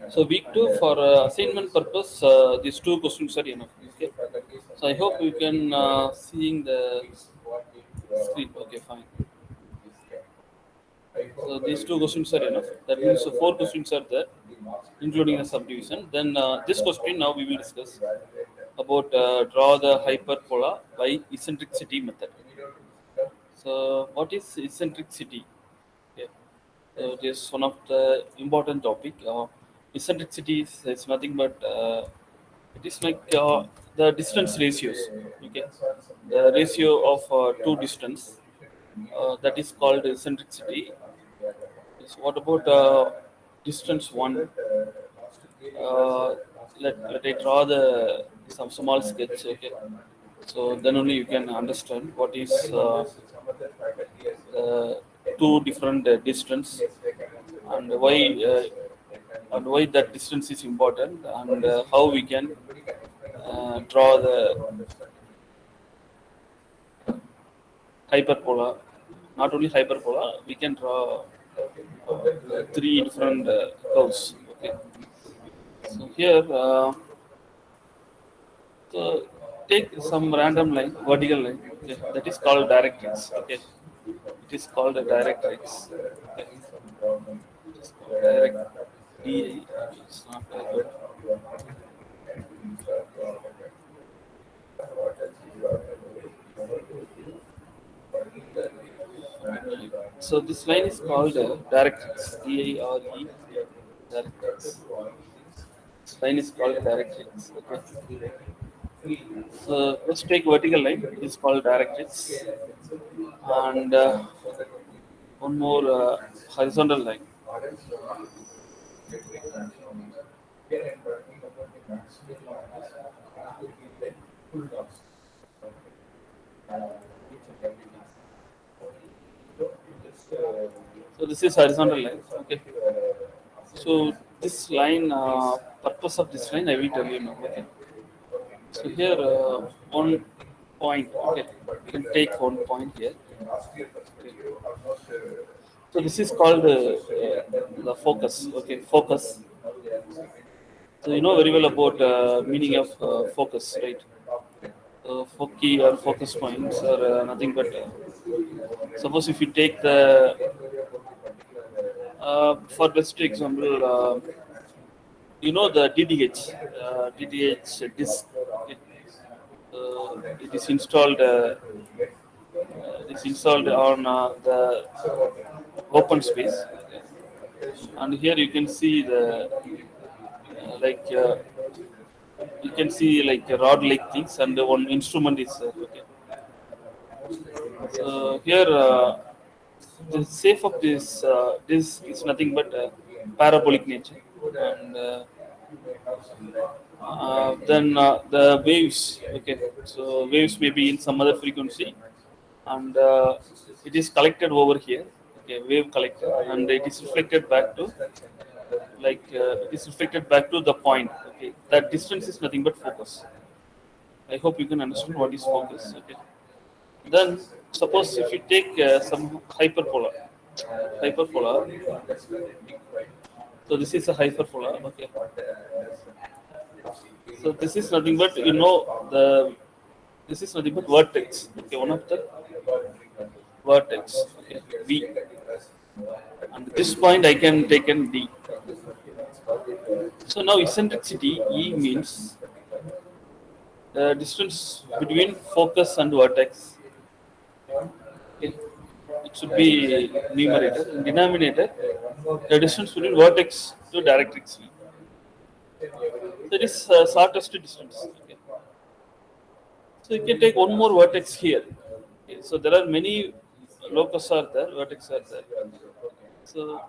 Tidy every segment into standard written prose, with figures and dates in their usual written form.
So week 2 for assignment purpose, these two questions are enough. Okay. So I hope you can seeing the screen. Okay, fine. So these two questions are enough. That means four questions are there, including the subdivision. Then this question now we will discuss about draw the hyperbola by eccentricity method. So what is eccentricity? Okay. It is one of the important topic. Eccentricity is nothing but it is like the distance ratios. Okay, the ratio of two distance that is called eccentricity. Yes, what about distance one? Let I draw the some small sketch. Okay, so then only you can understand what is two different distance and why that distance is important and how we can draw the hyperbola. Not only hyperbola, we can draw three different curves. Okay, so here so take some random line, vertical line. Okay, that is called directrix. Okay, it is called a directrix. Okay. It is called direct D. It's not very good. So this line is called directrix. D-I-R-E. Directrix. This line is called directrix. Okay. So let's take vertical line. It is called directrix, and one more horizontal line. So this is horizontal line. Okay. So this line, purpose of this line, I will tell you now. Okay. So here, one point. Okay, you can take one point here. So this is called the focus. Okay, focus. So you know very well about meaning of focus, right? Foci or focus points are nothing but suppose if you take the for best example, you know the DTH disk. Okay. It is installed. It is installed on the open space, and here you can see the like you can see like rod like things, and one instrument is okay. So here the shape of this is nothing but parabolic nature, and then the waves. Okay, so waves may be in some other frequency, and it is collected over here. Okay, wave collected, and it is reflected back to it is reflected back to the point. Okay, that distance is nothing but focus. I hope you can understand what is focus. Okay, then suppose if you take some hyperbola. So this is a hyperbola. Okay, so this is nothing but this is nothing but vertex. Okay, one of the vertex. Okay, V. And this point I can take in D. So now eccentricity E means the distance between focus and vertex. Okay. It should be numerator. In denominator, the distance between vertex to directrix V. That is shortest distance. Okay. So you can take one more vertex here. Okay. So there are many locus are there, vertex are there. So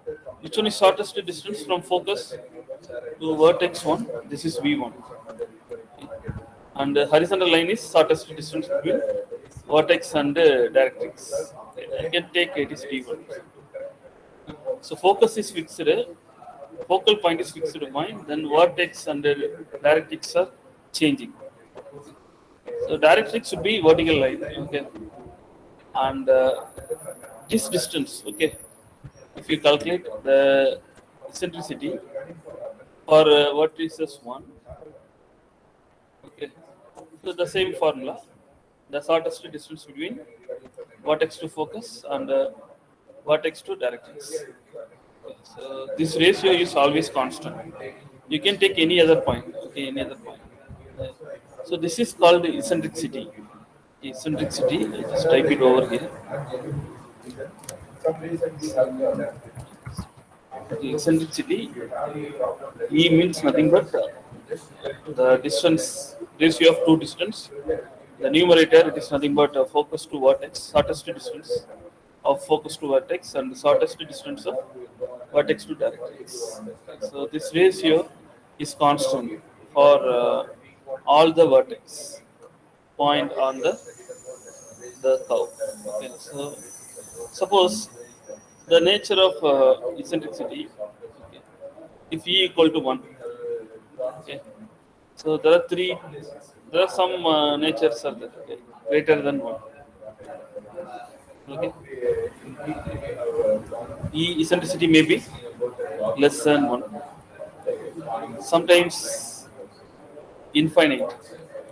which one is shortest distance from focus to vertex 1? This is V1. Okay. And the horizontal line is shortest distance between vertex and directrix. Okay. I can take it is D1. So focus is fixed, focal point is fixed point, then vertex and directrix are changing. So directrix should be vertical line. Okay. and this distance. Okay, if you calculate the eccentricity for vertices one, okay, so the same formula, the shortest distance between vertex to focus and vertex to directrix. So this ratio is always constant. You can take any other point. Okay, any other point. Uh, so this is called eccentricity. Eccentricity. I just type it over here. The eccentricity. E means nothing but the distance ratio of two distance. The numerator it is nothing but focus to vertex, shortest distance of focus to vertex, and the shortest distance of vertex to directrix. So this ratio is constant for all the vertex point on the curve. Okay, so suppose the nature of eccentricity, okay, if E equal to 1, okay, so there are three, there are some natures are there, okay, greater than 1. Okay, E eccentricity may be less than 1, sometimes infinite,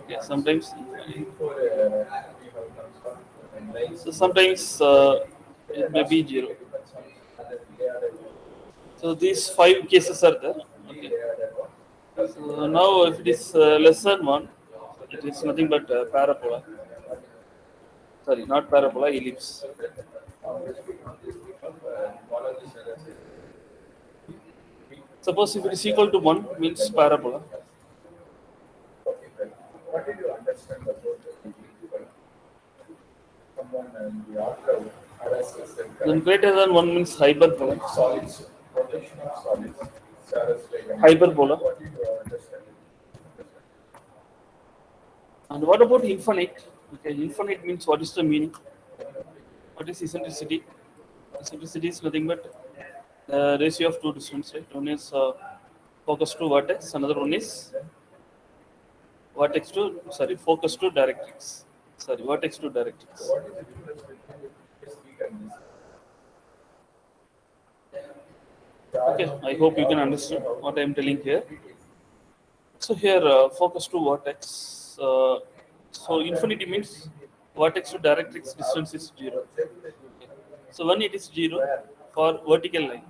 yeah, sometimes infinite. So sometimes it may be 0. So these 5 cases are there. Okay. So now if it is less than 1, it is nothing but parabola. Sorry, not parabola, ellipse. Suppose if it is equal to 1 means parabola. Then greater than 1 means hyperbola. Hyperbola. And what about infinite? Okay, infinite means what is the meaning? What is eccentricity? Eccentricity is nothing but the ratio of two distances. Right? One is focus to vertex, another one is focus to directrix. Sorry, vertex to directrix. Okay, I hope you can understand what I am telling here. So here, focus to vertex. So infinity means vertex to directrix distance is 0. Okay. So when it is 0 for vertical line,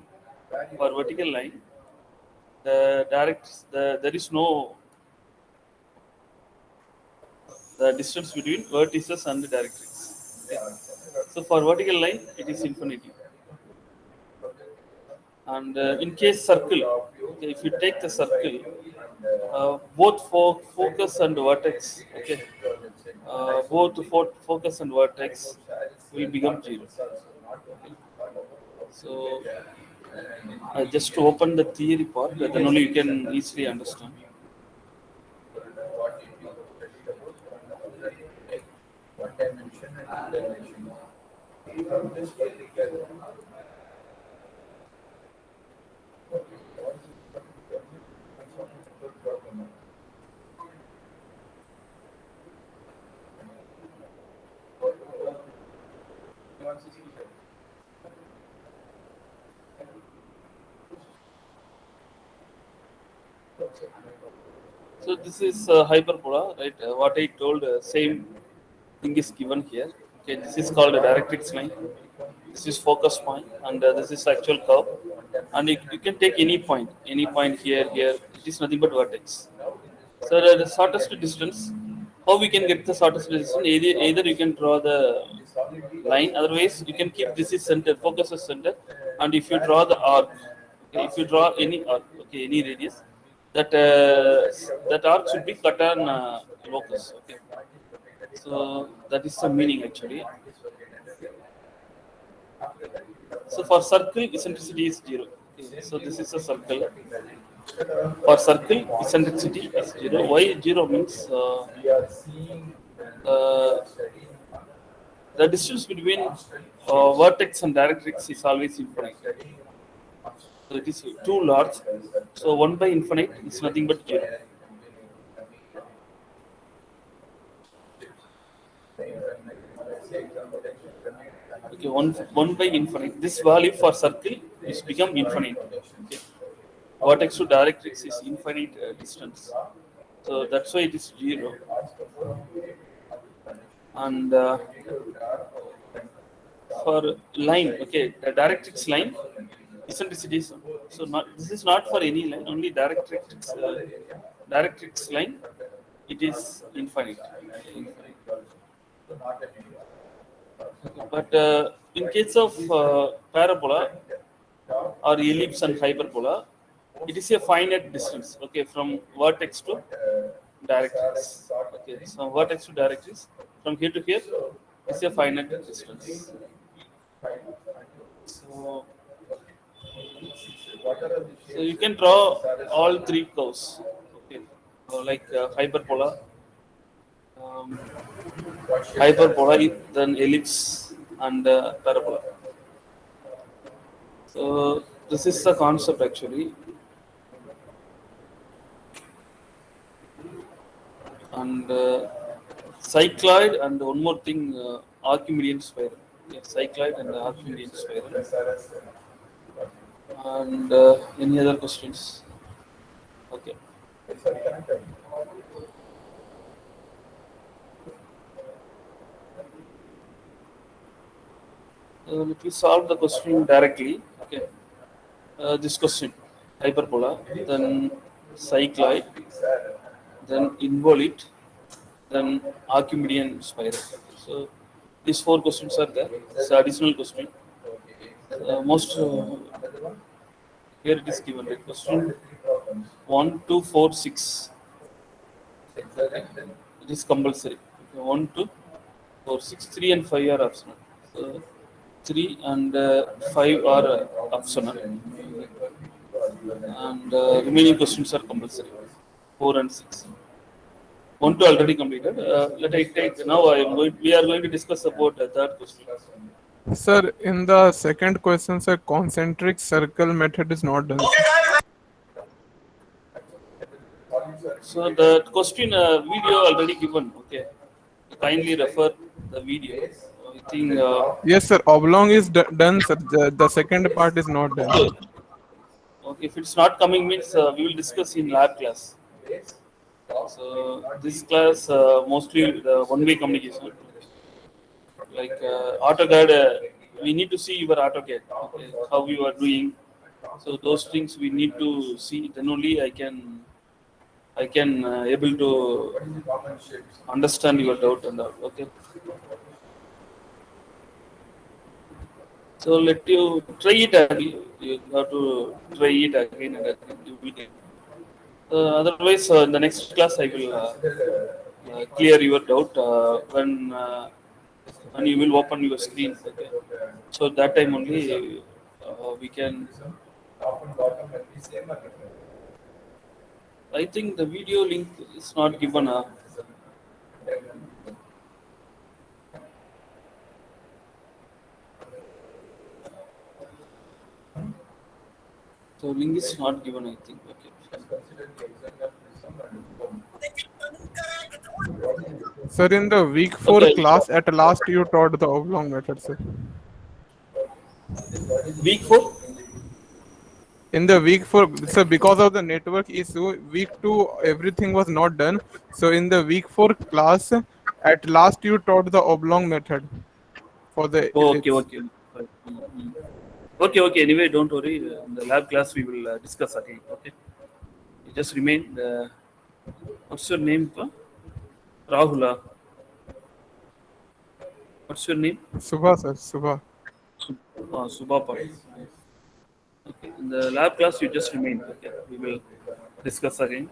there is no the distance between vertices and the directrix. Okay. So for vertical line, it is infinity. And in case circle, okay, if you take the circle, both for focus and vertex, okay, focus and vertex will become 0. So just to open the theory part, then only you can easily understand. So this is hyperbola, right? What I told, same thing is given here. Okay, this is called a directrix line. This is focus point, and this is actual curve. And you can take any point here, here. It is nothing but vertex. So the shortest distance, how we can get the shortest distance? Either you can draw the line, otherwise you can keep this is center, focus is center, and if you draw the arc, okay, if you draw any arc, okay, any radius, that arc should be cut on locus. Okay, so that is the meaning actually. So for circle, eccentricity is 0. Okay, so this is a circle. For circle, eccentricity is 0. Why 0 means uh, the distance between vertex and directrix is always infinite. So it is too large. So 1 by infinite is nothing but 0. Okay, one by infinite. This value for circle is become infinite. Okay. Vertex to directrix is infinite distance. So that's why it is 0. And for line, okay, the directrix line, eccentricity is so not. This is not for any line, only directrix line. It is infinite. But in case of parabola or ellipse and hyperbola, it is a finite distance. Okay, from vertex to directrix. Okay, so vertex to directrix from here to here is a finite distance. So, so you can draw all three curves. Okay, like hyperbola, um, then ellipse, and parabola. So this is the concept actually, and cycloid, and one more thing, Archimedean spiral. Yeah, cycloid and Archimedean spiral. And any other questions? Okay. Let me solve the question directly. Okay. This question, hyperbola, then cycloid, then involute, then Archimedean spiral. So these 4 questions are there. It's additional question. Most here it is given. Right? Question 1, 2, 4, 6. It is compulsory. 1, 2, 4, 6, 3 and 5 are optional. So 3 and 5 are optional. And remaining questions are compulsory. 4 and 6. 1, 2 already completed. Let I take now. We are going to discuss about the third question. Sir, in the second question, sir, concentric circle method is not done. So the question video already given. Okay, kindly refer the video. I think. Yes, sir, oblong is done, sir. The second part is not done. Okay, if it's not coming means we will discuss in lab class. So this class mostly the one-way communication. Like AutoCAD, we need to see your AutoCAD, okay, how you are doing. So those things we need to see. Then only I can able to understand your doubt and all. Okay. So let you try it again. You have to try it again and again. You will get. Otherwise, in the next class, I will clear your doubt when you will open your screen. Okay. So that time only we can. I think the video link is not given. So link is not given. I think. Okay. Sir, in the week 4 Okay. class, at last you taught the oblong method, sir. Week 4. In the week 4, so because of the network issue, week 2 everything was not done. So in the week 4 class, at last you taught the oblong method for the Okay. ellipse. Okay. Mm. Okay. Okay. Anyway, don't worry. In the lab class, we will discuss again. Okay. You just remain. What's your name? Rahula. What's your name? Subha, sir, Subha. Subhapa. Okay. In the lab class, you just remain. Okay. We will discuss again.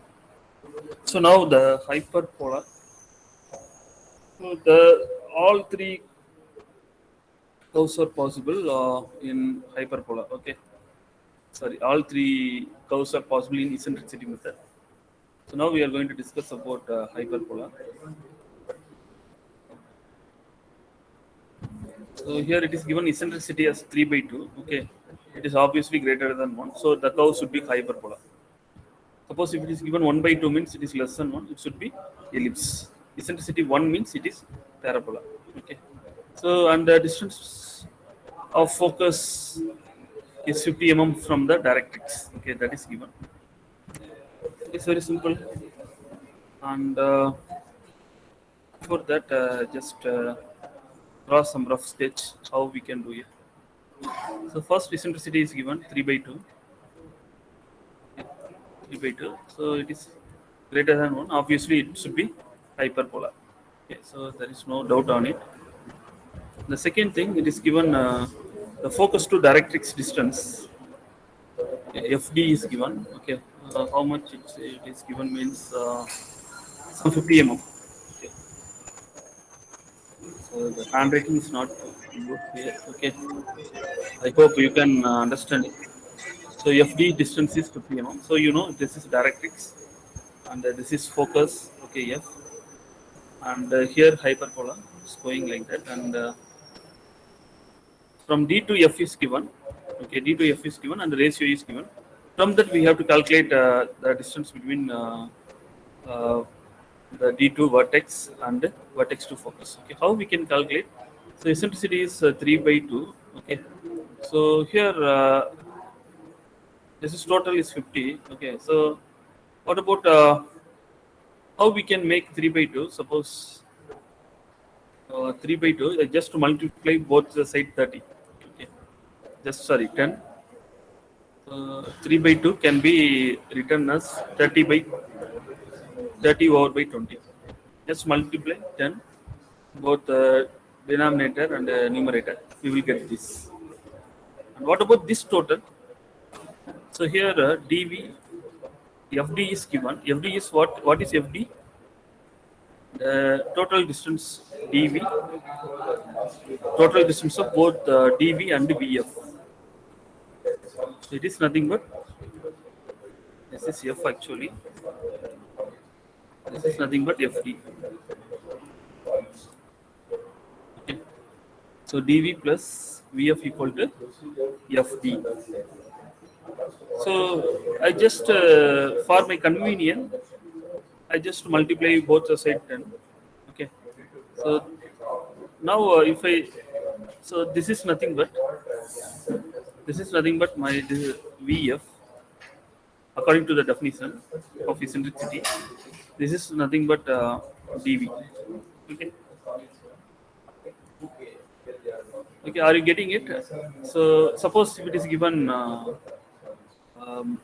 So now the hyperpolar. So the all three curves are possible in hyperpolar. Okay. Sorry, all three curves are possible in eccentricity method. So now we are going to discuss about hyperpolar. So here it is given eccentricity as 3 by 2. Okay, it is obviously greater than 1. So the curve should be hyperbola. Suppose if it is given 1 by 2 means it is less than 1, it should be ellipse. Eccentricity 1 means it is parabola. Okay, So and the distance of focus is 50 from the directrix. Okay, that is given. It's very simple. And for that, just draw some rough sketch how we can do it. So first eccentricity is given 3 by 2. 3 by 2. So it is greater than 1. Obviously, it should be hyperbola. Okay, so there is no doubt on it. The second thing, it is given the focus to directrix distance. FD is given. Okay, how much it is given means some 50 Okay, so the handwriting is not good here. Okay, I hope you can understand it. So FD distance is 50 So you know this is directrix and this is focus. Okay, F and here hyperbola is going like that and from D to F is given. Okay, D to F is given and the ratio is given. From that we have to calculate the distance between uh, the D2 vertex and vertex to focus. Okay, how we can calculate? So eccentricity is 3 by 2. Okay, so here this is total is 50. Okay, so what about how we can make 3 by 2? Suppose 3 by 2 just to multiply both the side 30. Okay, just sorry 10. 3 by 2 can be written as 30 over by 20. Just multiply 10 both denominator and numerator. We will get this. And what about this total? So here dv FD is given. FD is what? What is FD? The total distance dv, total distance of both dv and vf. So it is nothing but this is f actually. This is nothing but FD. Okay. So dv plus vf equal to FD. So I just for my convenience I just multiply both the side 10. Okay. So now if I so this is nothing but my this is VF according to the definition of eccentricity. This is nothing but dV. Okay. Okay. Are you getting it? So suppose if it is given um,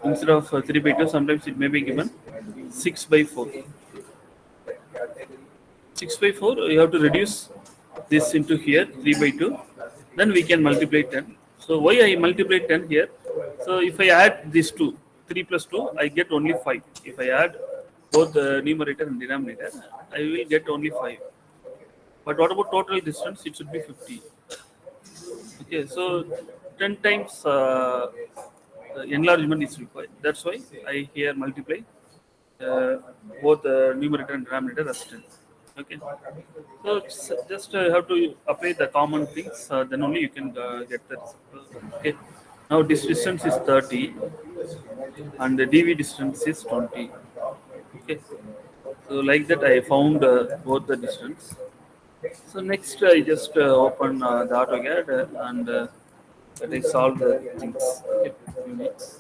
instead of 3 by 2, sometimes it may be given 6 by 4. 6 by 4, you have to reduce this into here 3 by 2. Then we can multiply 10. So why I multiply 10 here? So if I add these two, 3 plus 2, I get only 5. If I add both the numerator and denominator, I will get only 5. But what about total distance? It should be 50. Okay, so 10 times enlargement is required. That's why I here multiply uh, both numerator and denominator as 10. Okay, so just have to apply the common things, then only you can get the result. Okay, now this distance is 30 and the dv distance is 20. Okay, so like that I found both the distance. So next I just open the AutoCAD and that I solve the things. Okay, units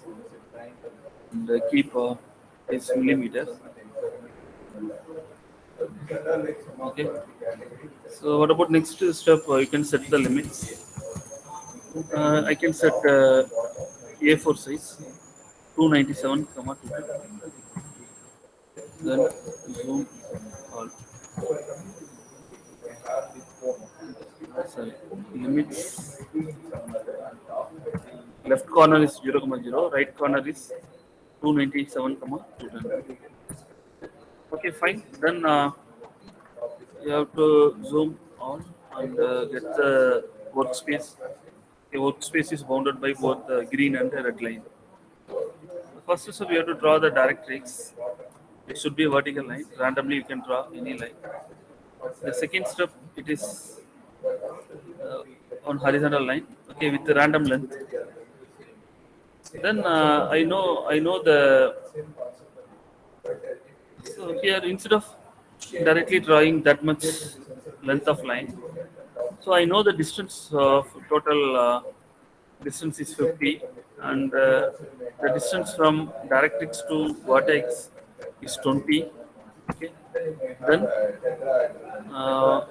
and keep this millimeter. Okay. So what about next step? You can set the limits. I can set A4 size 297, 2. Then zoom all. Sorry, limits. Left corner is 0, right corner is 297, 210. Okay, fine. Then you have to zoom on and get the workspace. The workspace is bounded by both the green and the red line. First step, we have to draw the directrix. It should be a vertical line. Randomly, you can draw any line. The second step, it is on horizontal line. Okay, with the random length. Then I know the. So here, instead of directly drawing that much length of line. So I know the distance of total distance is 50, and the distance from directrix to vertex is 20. Okay. Then uh,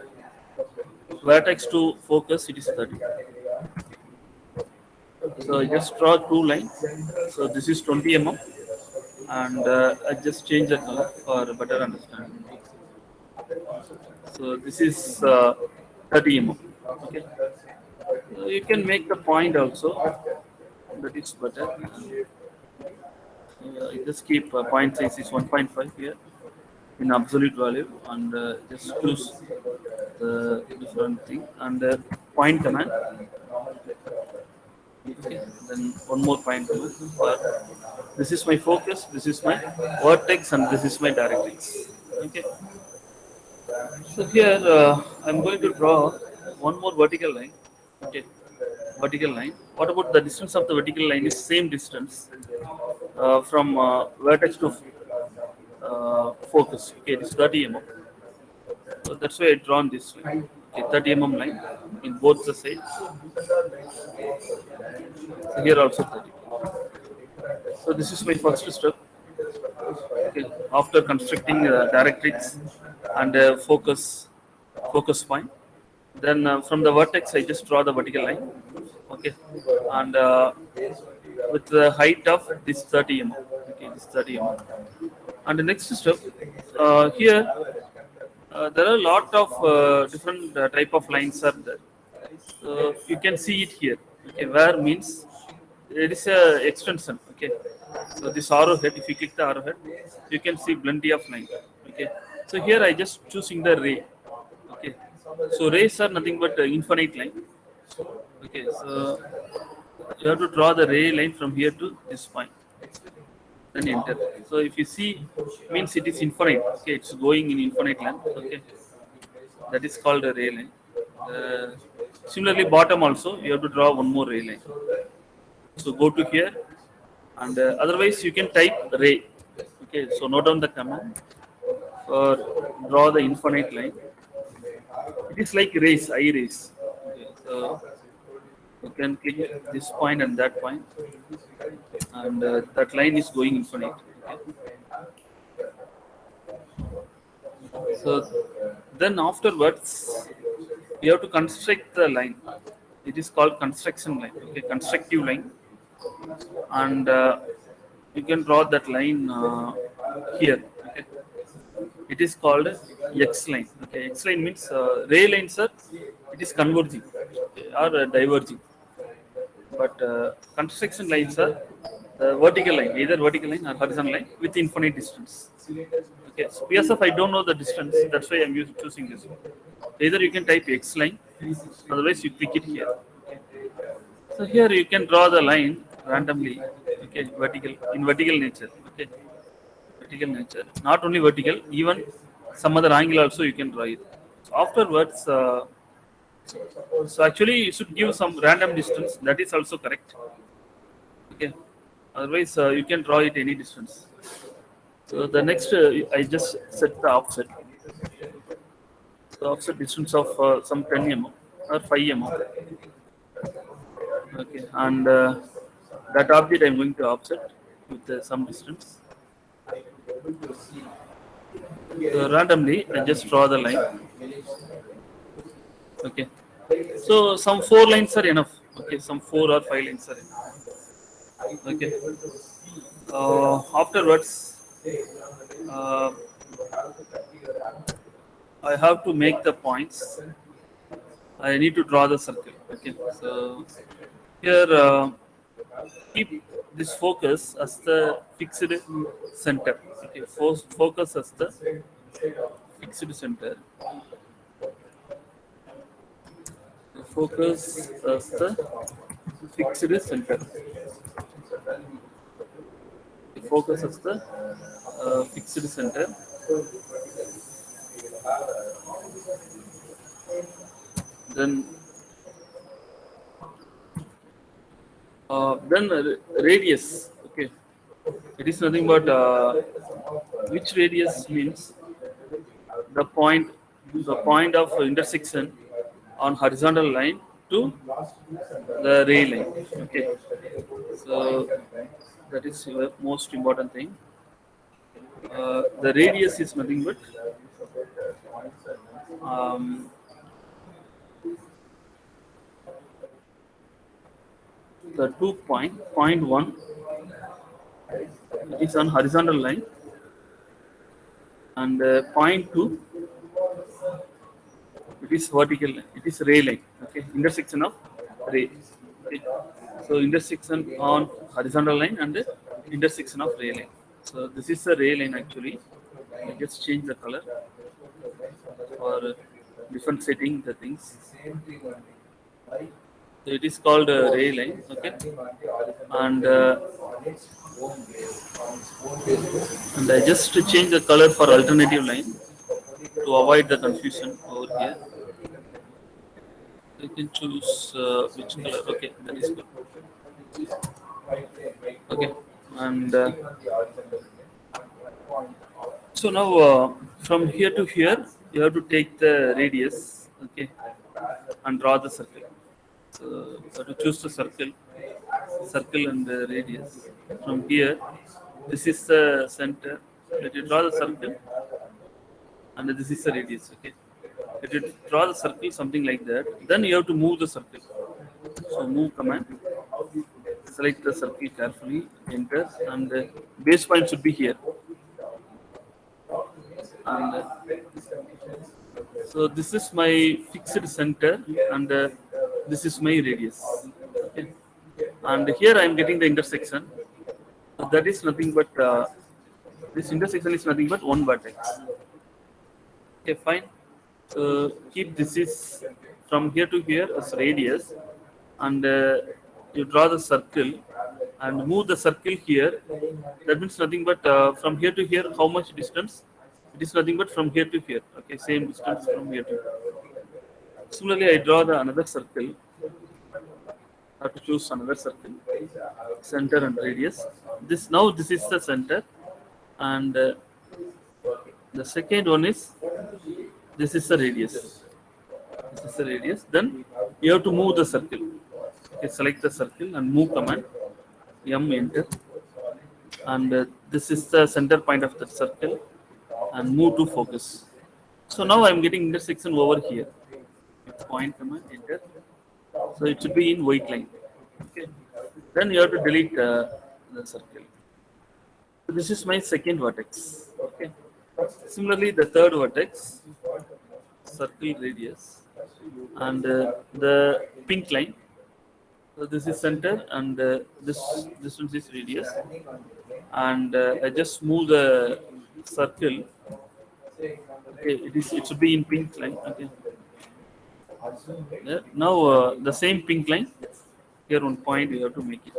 vertex to focus it is 30. So I just draw two lines. So this is 20 mm, and I just change the color for better understanding. So this is 30 mm. Okay. You can make the point also. That is better. I just keep point size is 1.5 here in absolute value, and just choose the different thing and point command. Okay. Then one more point too. This is my focus, this is my vertex, and this is my directrix. Okay. So here I'm going to draw one more vertical line. Okay. Vertical line. What about the distance of the vertical line? Is same distance from vertex to focus. Okay, it is 30 mm. So that's why I drawn this line. Okay, 30 line in both the sides. So here also 30. So this is my first step. Okay, after constructing directrix and focus point, then from the vertex I just draw the vertical line. Okay, and with the height of this 30 mm. Okay, this 30 mm. And the next step here there are a lot of different type of lines are there. You can see it here. Okay, where means it is a extension. Okay, so this arrowhead, if you click the arrowhead, you can see plenty of line. Okay, so here I just choosing the ray. Okay, so rays are nothing but infinite line. Okay, so you have to draw the ray line from here to this point, then enter. So if you see, means it is infinite. Okay, it's going in infinite length. Okay, that is called a ray line. Similarly, bottom also you have to draw one more ray line. So go to here, and otherwise you can type ray. Okay, so note down the command for draw the infinite line. It is like rays, I rays. Okay, so you can click this point and that point, and that line is going infinite. Okay. So then afterwards, you have to construct the line. It is called construction line. Okay, constructive line, and you can draw that line here. Okay. It is called X line. Okay, X line means ray lines are it is converging, okay, or diverging. But construction lines are vertical line, either vertical line or horizontal line with infinite distance. Okay, so PSF I don't know the distance, that's why I'm choosing this one. Either you can type X line, otherwise you click it here. Okay. So here you can draw the line randomly. Okay, vertical nature. Okay, vertical nature. Not only vertical, even some other angle also you can draw it. So afterwards, so actually you should give some random distance. That is also correct. Okay. Otherwise, you can draw it any distance. So the next, I just set the offset. The offset distance of some 10 mm or 5 mm. Okay, and that object I'm going to offset with some distance. So randomly, I just draw the line. Okay. So some 4 lines are enough. Okay, some 4 or 5 lines are enough. Okay. Afterwards, uh, I have to make the points. I need to draw the circle. Okay. So here, keep this focus as the fixed center. Okay. Focus as the fixed center. Focus as the fixed center. Focus as the fixed center. Then radius. Okay, it is nothing but which radius means the point the point of intersection on horizontal line to the ray line. Okay, so that is the most important thing. The radius is nothing but um, the 2.1 is on horizontal line, and point 2 it is vertical line. It is ray line. Okay, intersection of ray. Okay. So intersection on horizontal line and intersection of ray line. So this is the ray line actually. I just change the color for different setting the things. So it is called ray line. Okay, and I just change the color for alternative line to avoid the confusion over here. You can choose which color. Okay, that is good. Okay, and so now from here to here, you have to take the radius. Okay, and draw the circle. So you have to choose the circle and the radius. From here, this is the center. Let you draw the circle, and this is the radius. Okay, let you draw the circle something like that. Then you have to move the circle. So move command. Select the circle carefully. Enter, and the base point should be here. And so this is my fixed center, and this is my radius. Okay. And here I am getting the intersection. So that is nothing but this intersection is nothing but one vertex. Okay, fine. So keep this is from here to here as radius, and you draw the circle and move the circle here. That means nothing but from here to here. How much distance? It is nothing but from here to here. Okay, same distance from here to here. Similarly, I draw the another circle. I have to choose another circle, center and radius. This is the center, and the second one is this is the radius. This is the radius. Then you have to move the circle. Okay, select the circle and move command. Enter, and this is the center point of the circle, and move to focus. So now I am getting intersection over here. Point command enter. So it should be in white line. Okay. Then you have to delete the circle. So this is my second vertex. Okay. Similarly, the third vertex, circle radius, and the pink line. So this is center, and this one is radius, and I just move the circle. Okay, it should be in pink line. Okay. Yeah. Now the same pink line. Here one point you have to make it.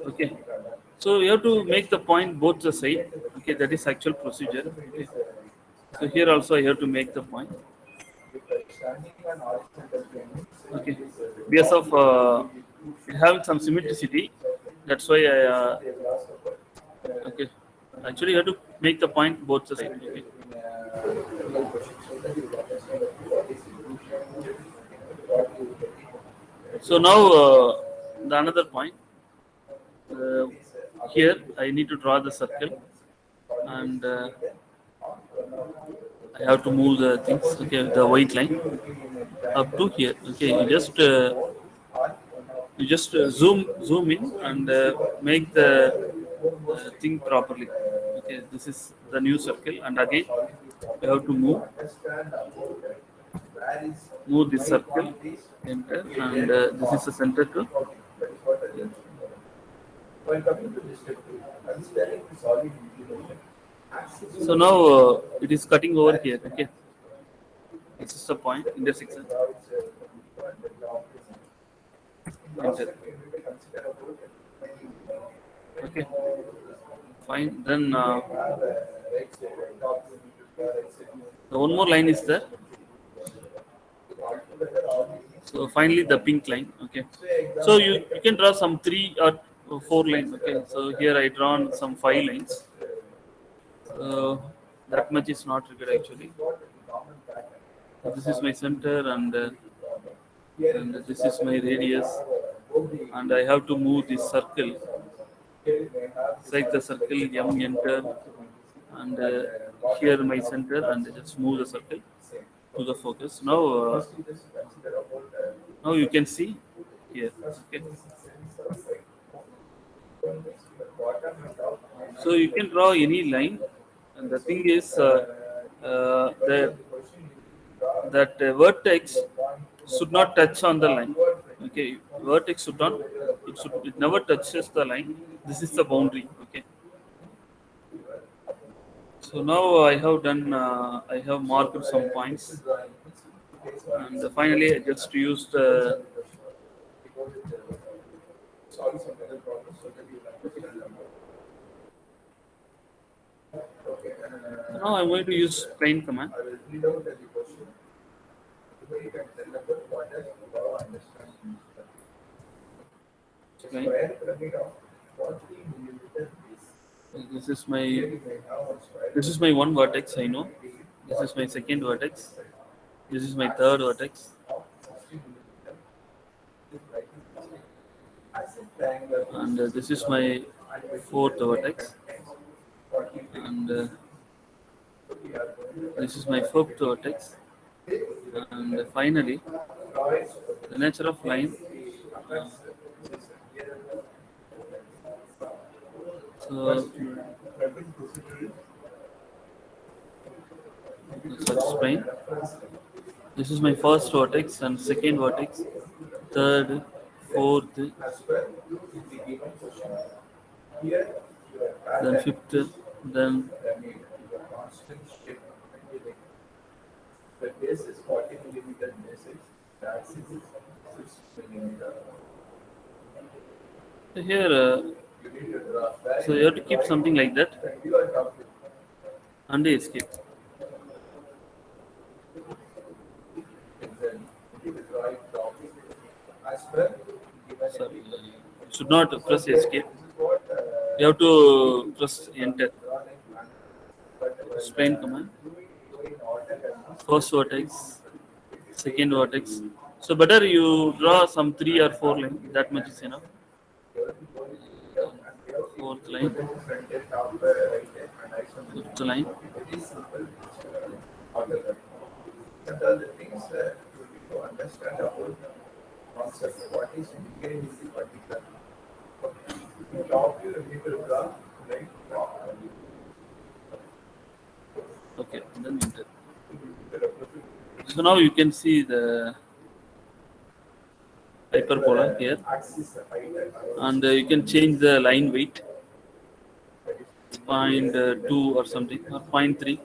Okay. So you have to make the point both the side. Okay, that is actual procedure. Okay. So here also I have to make the point. Okay. Because of it having some symmetricity, that's why I okay. Actually, you have to make the point both the side. Okay. So now the another point. Here I need to draw the circle, and I have to move the things. Okay, the white line up to here. Okay, you just zoom in and make the thing properly. Okay, this is the new circle, and again you have to move this circle, enter, and this is the center too. So now it is cutting over here. Okay, this is the point intersection. Enter. Okay, fine. Then the one more line is there. So finally the pink line. Okay, so you can draw some 3 or 4 lines. Okay, so here I drawn some 5 lines. that much is not required actually. This is my center, and this is my radius, and I have to move this circle, select the circle, M, enter, and here my center, and just move the circle to the focus. Now you can see here. Okay. So you can draw any line, and the thing is that vertex should not touch on the line. Okay, vertex should not. It never touches the line. This is the boundary. Okay. So now I have done. I have marked some points, and finally I just used. Now I'm going to use plain command. Plain. This is my one vertex. I know. This is my second vertex. This is my third vertex. And this is my fourth vertex. And this is my fifth vertex. And finally, the nature of line. So let's explain. This is my first vertex and second vertex, third, fourth, then fifth, then here. So you have to keep something like that and escape. Sorry, you should not press escape. You have to press enter. Explain command. First vertex, second vertex. So better you draw some 3 or 4 lines. That much is enough. Fourth line, fifth line. Okay, then enter. So now you can see the hyperbola here, and you can change the line weight, 0.2 or something, or 0.3,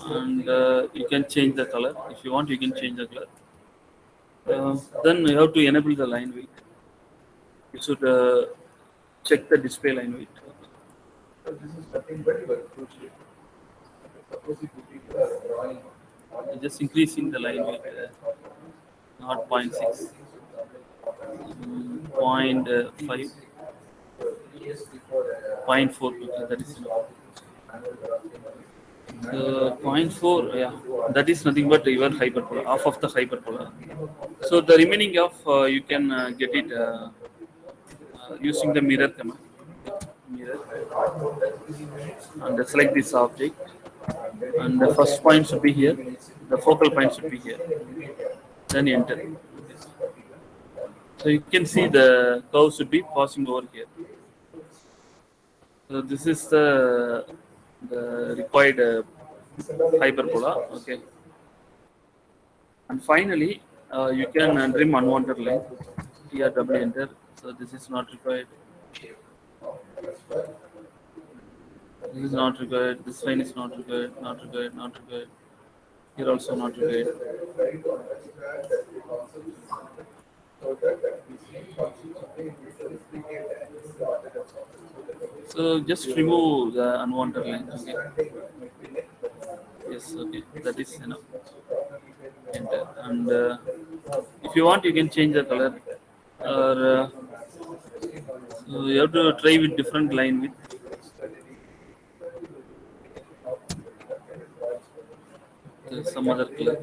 and you can change the color. If you want, you can change the color. Then you have to enable the line weight. You should check the display line weight. Just increasing the line weight, not 0.6, 0.5, 0.4. Okay, that is enough. So 0.4, yeah, that is nothing but your hyperbola, half of the hyperbola. So the remaining of you can get it using the mirror command. Mirror, and select this object, and the first point should be here, the focal point should be here, then enter. So you can see the curve should be passing over here. So this is the required hyperbola. Okay, and finally you can trim unwanted line. Here double enter. So this is not required. This is not required. This line is not required. Not required. Not required. Here also not required. So just remove the unwanted line. Okay. Yes. Okay. That is enough. Enter. And if you want, you can change the color, or so you have to try with different line width. some other color.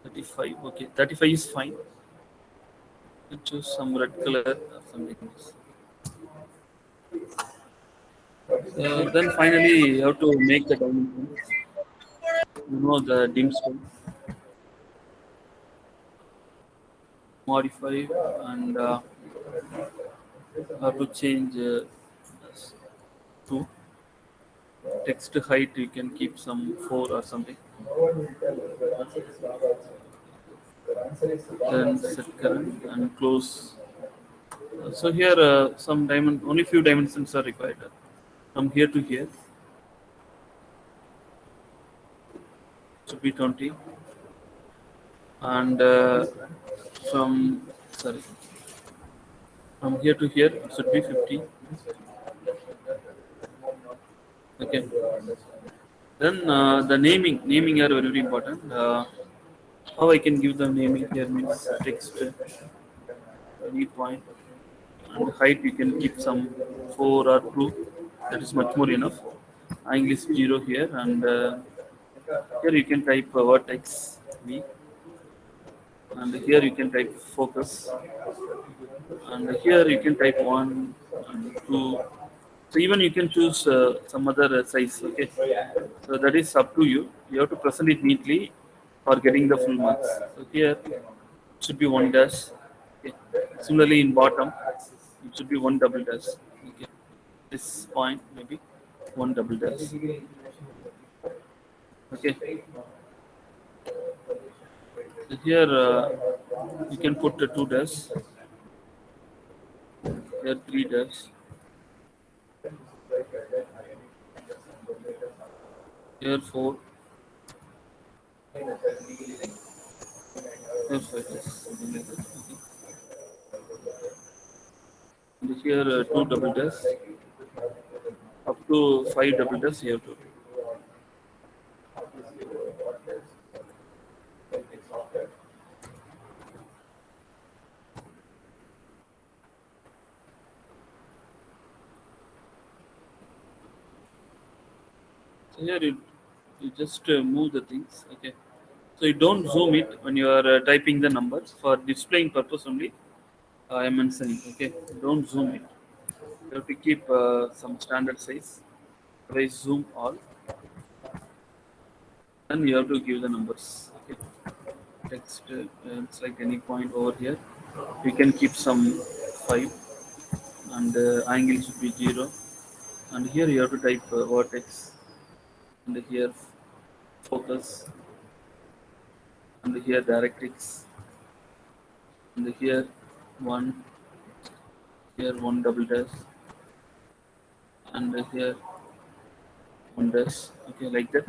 35. Okay, 35 is fine. You choose some red color or something else. Then finally, you have to make the dimensions. The dim sum, modify, and have to change to text height. You can keep some 4 or something. Then set current and close. So here, some diamond, only few dimensions are required. From here to here, should be 20, and from sorry, from here to here should be 50. Okay. Then the naming are very important. How I can give the naming here means text any point, and height you can keep some 4 or 2. That is much more enough. Angle is 0 here, and here you can type vertex V, and here you can type focus, and here you can type 1 and 2. So even you can choose some other size. Okay, so that is up to you. You have to present it neatly for getting the full marks. So here it should be 1 dash. Okay. Similarly in bottom it should be 1 double dash. Okay, this point maybe 1 double dash. Okay, so here you can put 2 dash. Here 3 dash. Here 4. Here 5 dash. Something like that. Okay. And here 2 double dash. Up to 5 double dash you have to. So here you just move the things. Okay. So you don't zoom it when you are typing the numbers for displaying purpose only. I am mentioning. Okay. Don't zoom it. You have to keep some standard size. Otherwise zoom all. Then you have to give the numbers. Okay. Text select any point over here. You can keep some 5, and angle should be 0. And here you have to type vertex, and here focus, and here directrix, and here 1, here 1 double dash, and here 1 dash. Okay, like that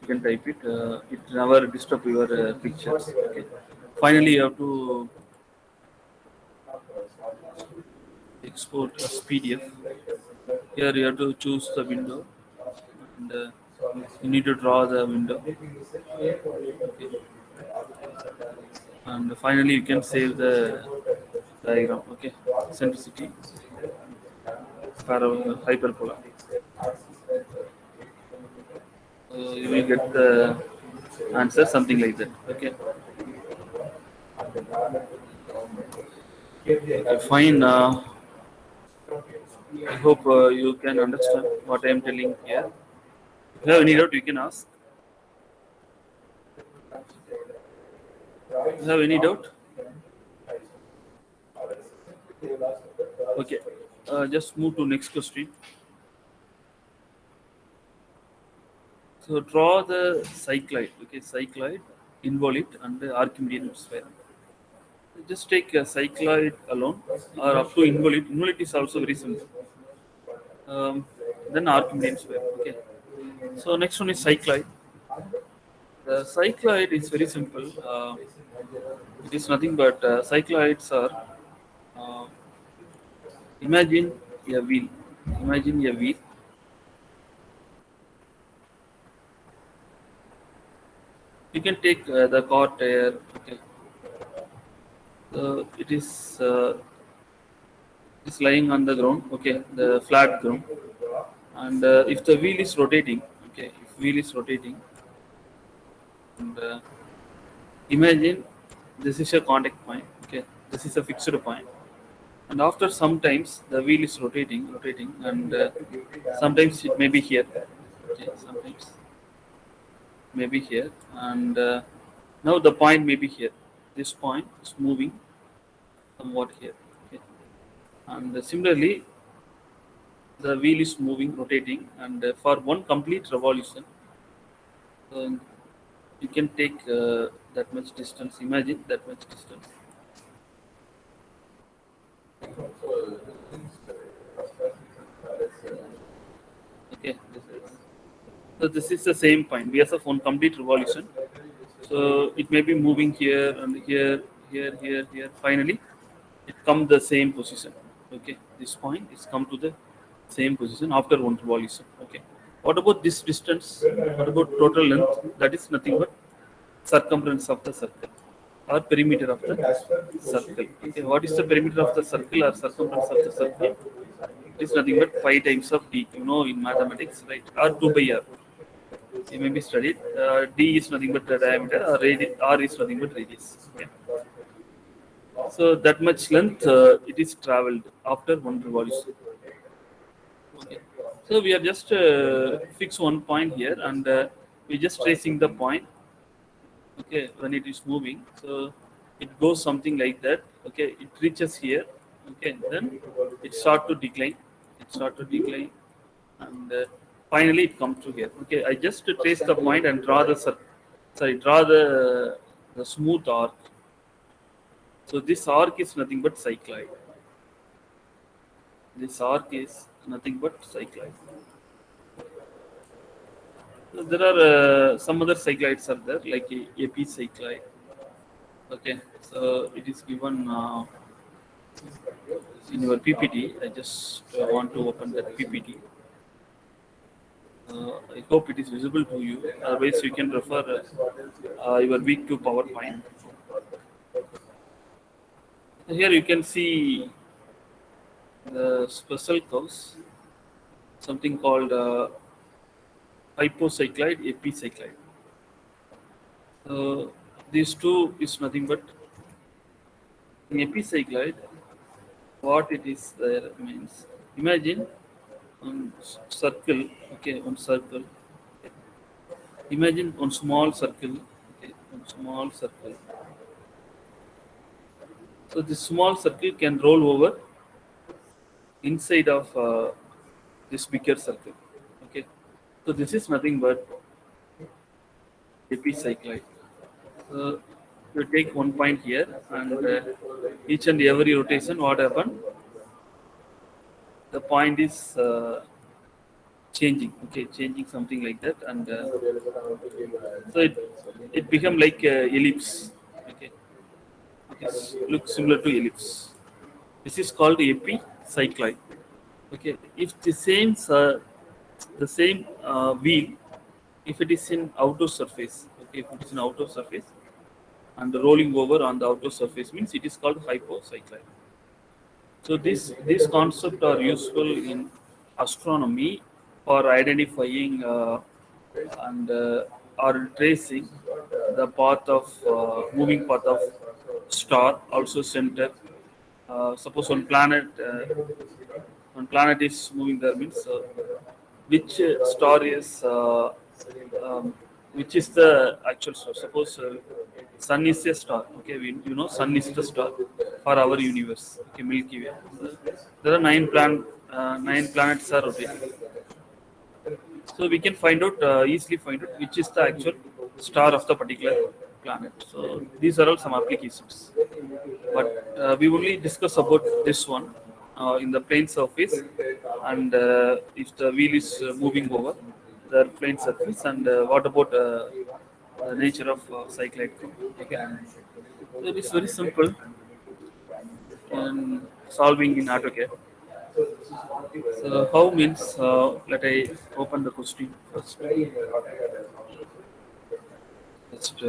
you can type it. It never disturb your pictures. Okay. Finally you have to export as PDF. Here you have to choose the window, and you need to draw the window. Okay. And finally you can save the diagram. Okay, eccentricity, hyperbola. You will get the answer something like that. Okay. Okay, fine. I hope you can understand what I am telling here. If you have any doubt, you can ask. You have any doubt? Okay. Just move to next question. So draw the cycloid. Okay, cycloid, involute, and the Archimedean sphere. Just take a cycloid alone, or up to involute. Involute is also very simple. Then Archimedean sphere. Okay. So next one is cycloid. The cycloid is very simple. It is nothing but cycloids are. Uh, imagine a wheel. Imagine a wheel. You can take the car tire. Okay, it is lying on the ground. Okay, the flat ground, and if the wheel is rotating. Okay, if wheel is rotating, and imagine this is a contact point. Okay, this is a fixed point, and after sometimes the wheel is rotating, and sometimes it may be here. Okay, sometimes maybe here, and now the point may be here. This point is moving somewhat here. Okay. And similarly, the wheel is moving, rotating, and for one complete revolution, um, you can take that much distance. Imagine that much distance. Okay, this is the same point. We have one complete revolution. So it may be moving here and here. Finally, it come the same position. Okay, this point is come to the same position after one revolution. Okay, what about this distance? What about total length? That is nothing but circumference of the circle or perimeter of the circle. Okay, what is the perimeter of the circle or circumference of the circle? It is nothing but pi times of d. You know in mathematics, right? Or 2 by r. You may be studied. D is nothing but the diameter, or R is nothing but radius. Okay. So that much length it is traveled after one revolution. Okay. So we are just fix one point here, and we just tracing the point. Okay, when it is moving, so it goes something like that. Okay, it reaches here. Okay, then it start to decline. It start to decline, and finally it comes to here. Okay, I just trace the point and draw the draw the smooth arc. So this arc is nothing but cycloid. This arc is nothing but cycloid. So there are some other cycloids are there, like AP cycloid. Okay, so it is given in your PPT. I just want to open that PPT. I hope it is visible to you. Otherwise, you can refer your week to PowerPoint. Here you can see the special curves, something called hypocycloid, epicycloid. These two is nothing but in epicycloid. What it is there means. Imagine one circle. Okay, one circle. Imagine one small circle. Okay, one small circle. So this small circle can roll over inside of this bigger circle. Okay, so this is nothing but epicycloid. So you take one point here, and each and every rotation, what happen? The point is changing. Okay, changing something like that, and so it become like ellipse. Okay, looks similar to ellipse. This is called epicycloid. Okay, if the same wheel, if it is in outer surface, okay, if it is in outer surface and rolling over on the outer surface means it is called hypocycloid. So these concepts are useful in astronomy for identifying and or tracing the path of moving path of star, also center. Suppose one planet is moving there means which star is which is the actual star. Suppose sun is a star. Okay, sun is the star for our universe. Okay, Milky Way. There are nine planets are rotating. So we can find out easily find out which is the actual star of the particular planet. So these are all some applications. But we only discuss about this one in the plane surface, and if the wheel is moving over the plane surface, and what about the nature of cycloid curve. Okay, so it is very simple in solving in AutoCAD. So how means let I open the question first. Just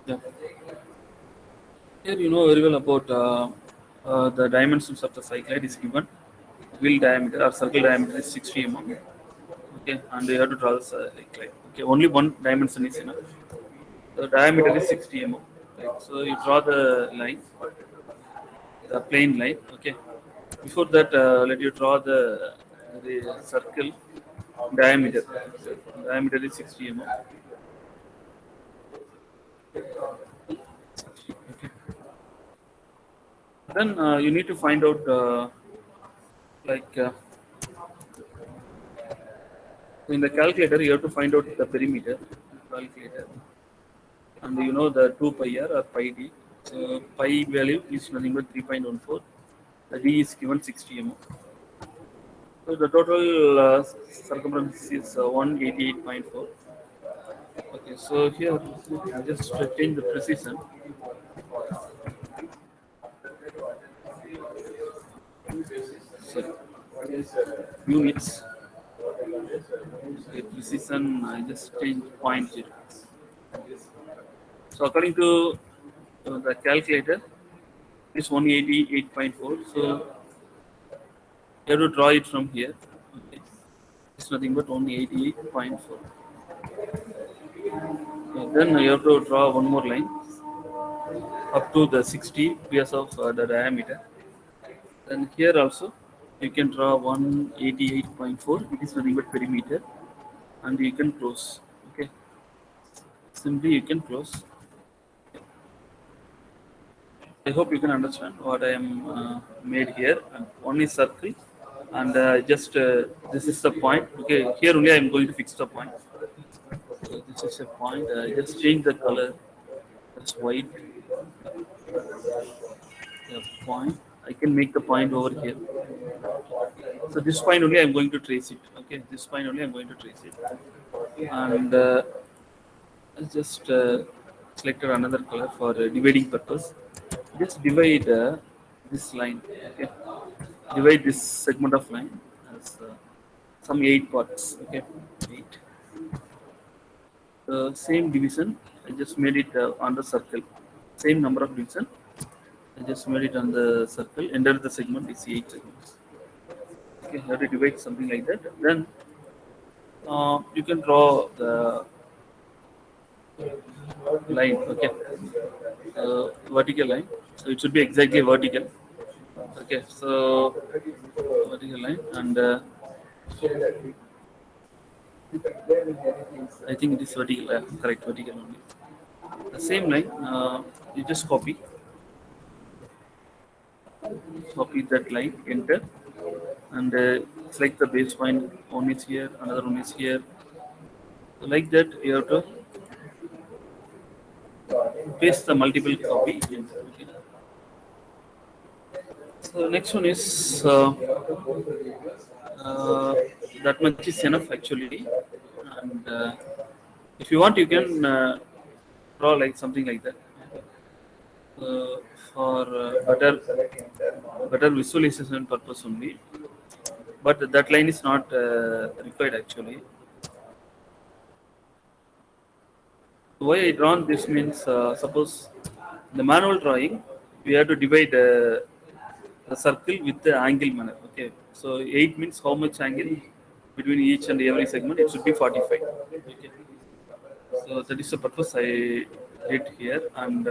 yeah. Here you know very well about the dimensions of the cycloid is given. Wheel diameter or circle diameter is 60 mm. Okay, and you have to draw this like okay, only one dimension is enough. The diameter is 60 mm. Right? So you draw the line, the plane line. Okay. Before that, let you draw the circle diameter. Diameter is 60 mm. Okay. Then you need to find out like in the calculator you have to find out the perimeter calculator, and you know the 2 pi r or pi d. So pi value is nothing but 3.14. The d is given 60 mm. So the total circumference is 188.4. Okay, so here just to change the precision. So units, okay, precision, I just change point 0. So according to the calculator, it's 188.4. So you have to draw it from here. Okay. It's nothing but 188.4. Okay. Then you have to draw one more line up to the 60 because of the diameter. Then here also you can draw 188.4. It is nothing but perimeter, and you can close. Okay, simply you can close. I hope you can understand what I am made here. And one is circle, and just this is the point. Okay, here only I am going to fix the point. So this is a point. Just change the color. That's white. The point. I can make the point over here. So this point only I am going to trace it. Okay, this point only I am going to trace it, and I just selected another color for dividing purpose. Just divide this line. Okay, divide this segment of line as some 8 parts. Okay, 8. The same division. I just made it on the circle. Same number of division. I just made it on the circle. Enter the segment is 8 segments. Okay, you have to divide something like that. Then you can draw the line. Okay, vertical line. So it should be exactly vertical. Okay, so vertical line, and I think it is vertical. Correct, vertical only. The same line. You just copy that line. Enter, and select the base point. One is here, another one is here. So like that, you have to paste the multiple copy. Okay. So next one is uh, that much is enough actually, and if you want, you can draw like something like that uh, for better visualization purpose only. But that line is not required actually. Why I drawn this means suppose the manual drawing we have to divide a circle with the angle manner. Okay, so 8 means how much angle between each and every segment? It should be 45. Okay, so that is the purpose I did here, and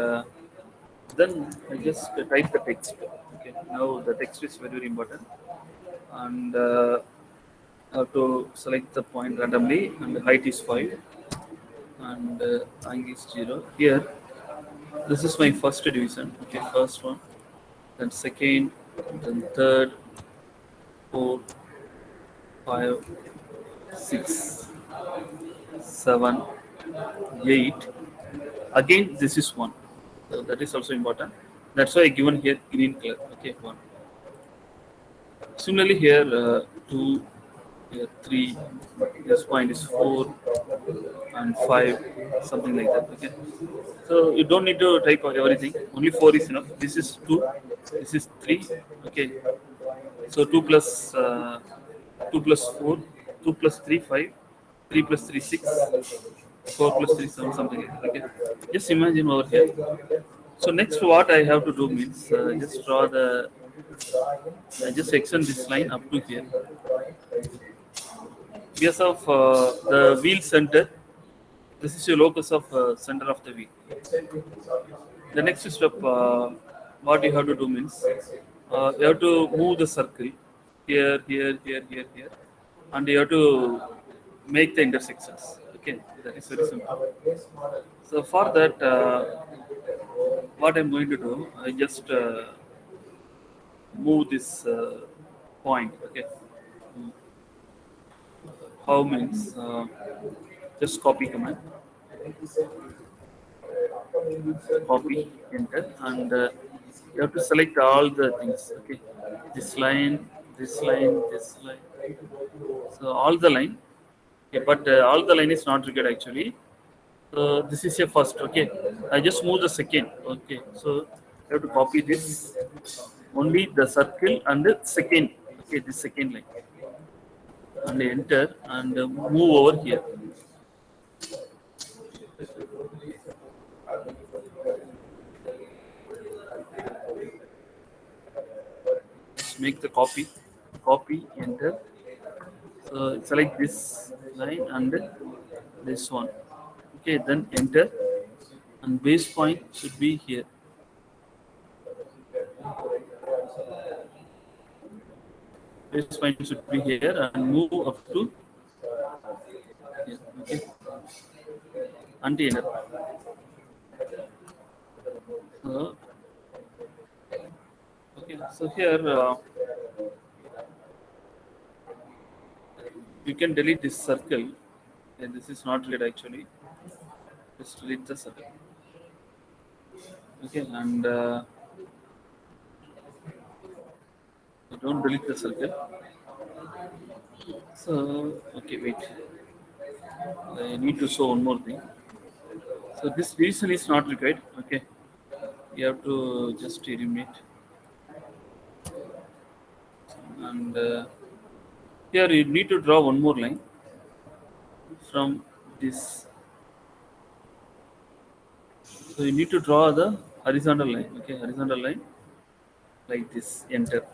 then I just type the text. Okay, now the text is very very important, and I have to select the point randomly, and the height is 5, and angle is 0. Here, this is my first division. Okay, first one, then second, then third, fourth, 5, 6, 7, 8. Again, this is 1. So that is also important. That's why I given here green color. Okay, 1. Similarly, here 2, here 3. This point is 4 and 5, something like that. Okay. So you don't need to type everything. Only 4 is enough. This is 2. This is 3. Okay. So 2 plus 4, 2 plus 3 5, 3 plus 3 6, 4 plus 3 7 something like that. Okay, just imagine over here. So next what I have to do means just draw the just extend this line up to here because of the wheel center. This is your locus of center of the wheel. The next step, what you have to do means you have to move the circle here, here, here, here, here, and you have to make the intersections. Okay, that is very simple. So for that, what I'm going to do, I just move this point. Okay, how means just copy command, copy, enter, and you have to select all the things. Okay, this line, this line, this line. So all the line. Okay, but all the line is not required actually. So this is your first. Okay, I just move the second. Okay, so you have to copy this only the circle and the second. Okay, the second line and enter and move over here. Just make the copy, copy, enter. So select this line and this one. Okay, then enter and base point should be here. Base point should be here and move up to here. Okay, and enter. So, okay, so here you can delete this circle. And this is not read actually. Just delete the circle. Okay, and don't delete the circle. So, okay, wait. I need to show one more thing. So this division is not required. Okay, you have to just eliminate. And here you need to draw one more line from this. So you need to draw the horizontal line. Okay, horizontal line like this. Enter.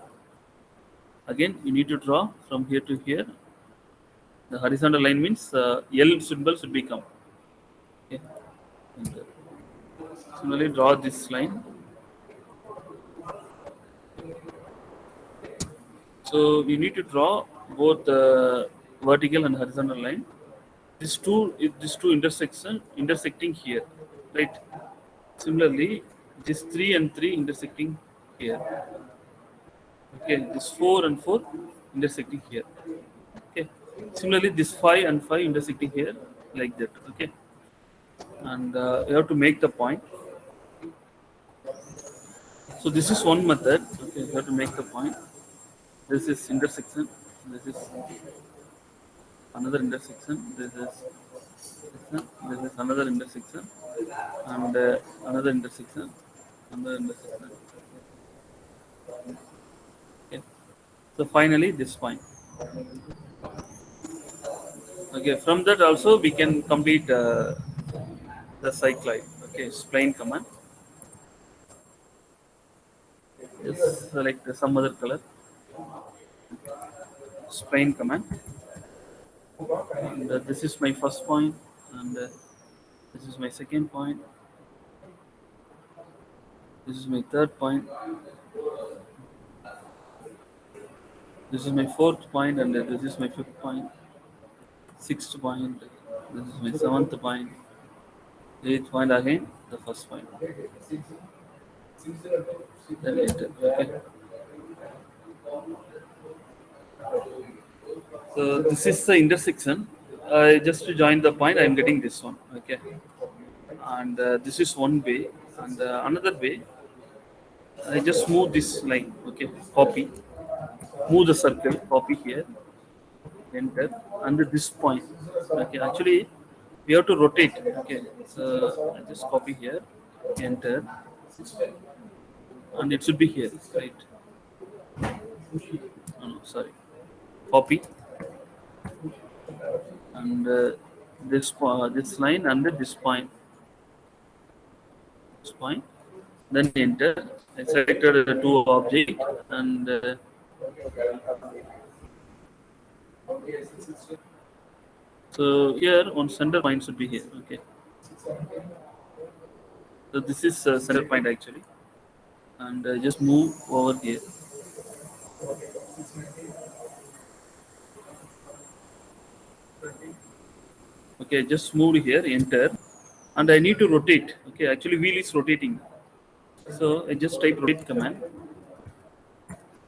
Again, you need to draw from here to here. The horizontal line means L symbol should become. Okay. Enter. Similarly, draw this line. So we need to draw both the vertical and horizontal line. These two intersecting here, right? Similarly, this 3 and 3 intersecting here. Okay, this 4 and 4 intersecting here. Okay. Similarly, this 5 and 5 intersecting here, like that. Okay. And you have to make the point. So this is one method. Okay, you have to make the point. This is intersection. This is another intersection. This is another intersection, and another intersection, another intersection. Okay. So finally, this point. Okay. From that also we can complete the cycloid. Okay. Spline command. Just select some other color. Spline command. And this is my first point, and this is my second point. This is my third point. This is my fourth point, and this is my fifth point. Sixth point. This is my seventh point. Eighth point again. The first point. Then enter. Okay. So this is the intersection. Just to join the point, I am getting this one. Okay. And this is one way, and another way. I just move this line. Okay. Copy. Move the circle. Copy here. Enter. And this point. Okay. Actually, we have to rotate. Okay. So I just copy here. Enter. And it should be here, right? Oh, no, sorry. Copy. And this line and this point. This point. Then enter. I selected the two object and so here one center point should be here. Okay. So this is center point actually, and just move over here. Okay, just move here, enter, and I need to rotate. Okay, actually wheel is rotating, so I just type rotate command.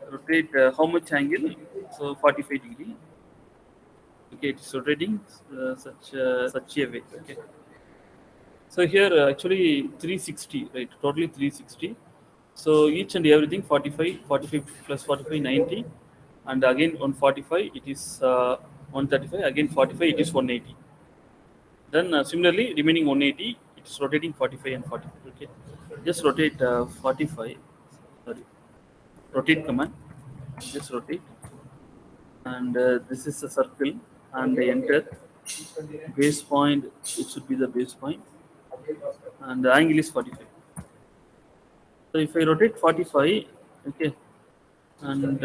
Rotate how much angle? So 45 degree. Okay, it's rotating such a way. Okay. So here actually 360, right? Totally 360. So each and everything 45, 45 plus 45, 90, and again 145. It is 135. Again 45. It is 180. Then similarly remaining 180. It is rotating 45 and 45. Okay. Just rotate 45. Sorry. Rotate command. Just rotate, and this is a circle, and I enter. Base point. It should be the base point, and the angle is 45. So if I rotate 45, okay, and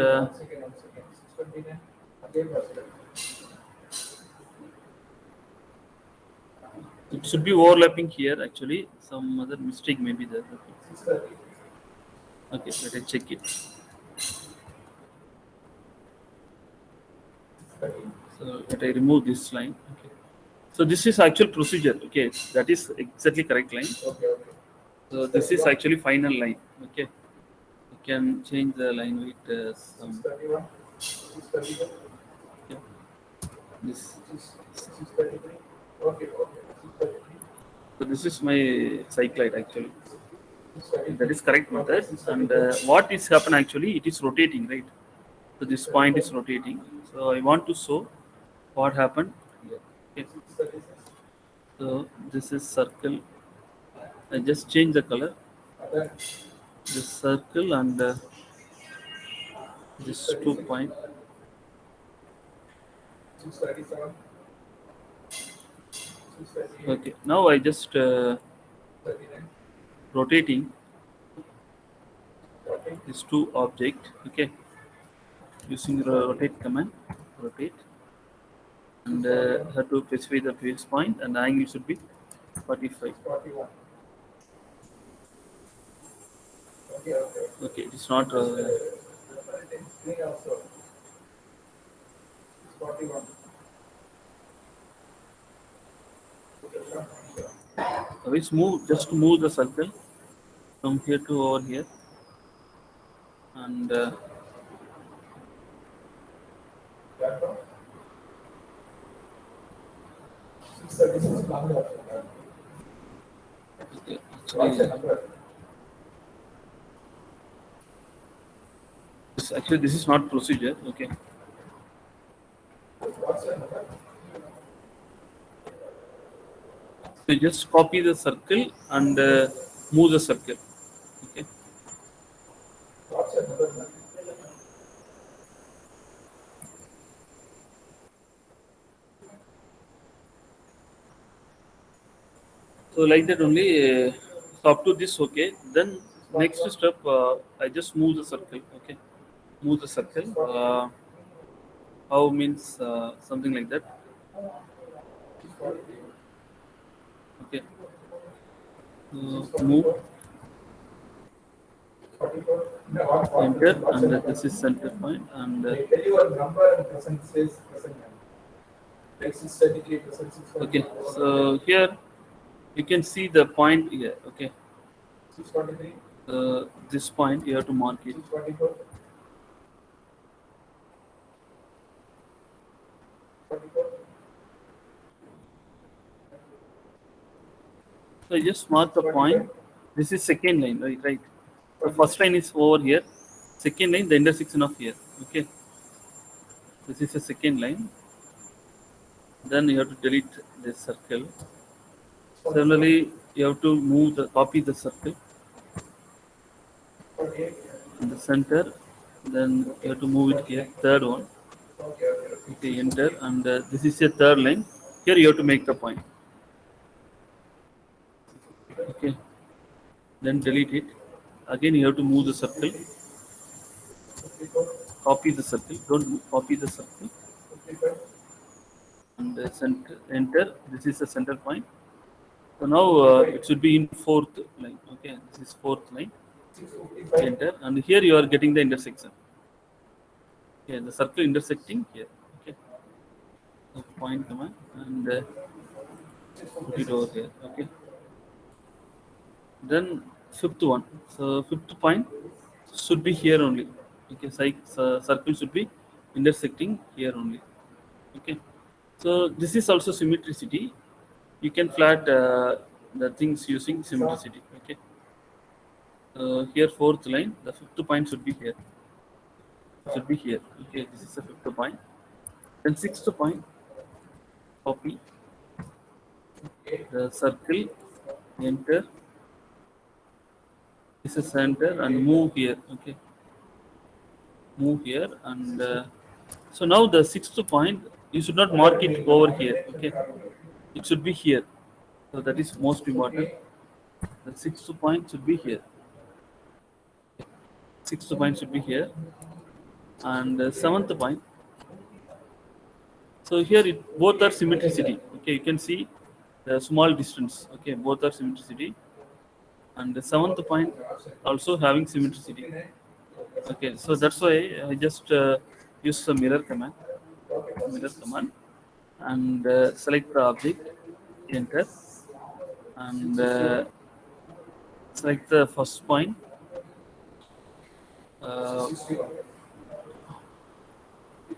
it should be overlapping here actually. Some other mistake may be there. Okay, let I check it. So let I remove this line. Okay. So this is actual procedure. Okay, that is exactly correct line. So this is actually final line. Okay, you can change the line with some. Okay. This. So this is my cycloid actually. That is correct method. And what is happen actually? It is rotating, right? So this point is rotating. So I want to show what happened here. Okay. So this is circle. I just change the color. This circle and this 2 point. Okay. Now I just rotating these two object. Okay. Using the rotate command. Rotate. And have to specify the base point, and the angle should be 45. Okay, it's not. Let's move. Just move the circle from here to over here, and okay, actually this is not procedure. Okay. So just copy the circle and move the circle. Okay. So like that only. So up to this, okay. Then next step, I just move the circle. Okay, move the circle. How means something like that. Okay. Move. Enter, and this is center point, and okay. So here you can see the point here. Okay. This point you have to mark it. So I just mark the point. This is second line, right? Right. The first line is over here. Second line, the intersection of here. Okay. This is the second line. Then you have to delete this circle. Similarly, you have to move the copy the circle in the center. Then you have to move it here. Third one. Okay, enter, and this is a third line. Here you have to make the point. Okay. Then delete it. Again you have to move the circle. Copy the circle. Don't copy the circle. And center, enter. This is the center point. So now it should be in fourth line. Okay, this is fourth line. Enter, and here you are getting the intersection. Okay, the circle intersecting here. Okay, so point command and put it over here. Okay, then fifth one. So fifth point should be here only. Okay, circle should be intersecting here only. Okay, so this is also symmetricity. You can flat the things using symmetricity. Okay. Here fourth line, the fifth point should be here. Should be here. Okay, this is the fifth point. Then sixth point, copy the circle, enter. This is center and move here. Okay, move here and so now the sixth point you should not mark it over here. Okay, it should be here. So that is most important. The sixth point should be here. Sixth point should be here, and seventh point. So here both are symmetricity. Okay, you can see the small distance. Okay, both are symmetricity, and the seventh point also having symmetricity. Okay, so that's why I just use the mirror command, and select the object, enter, and select the first point. Uh,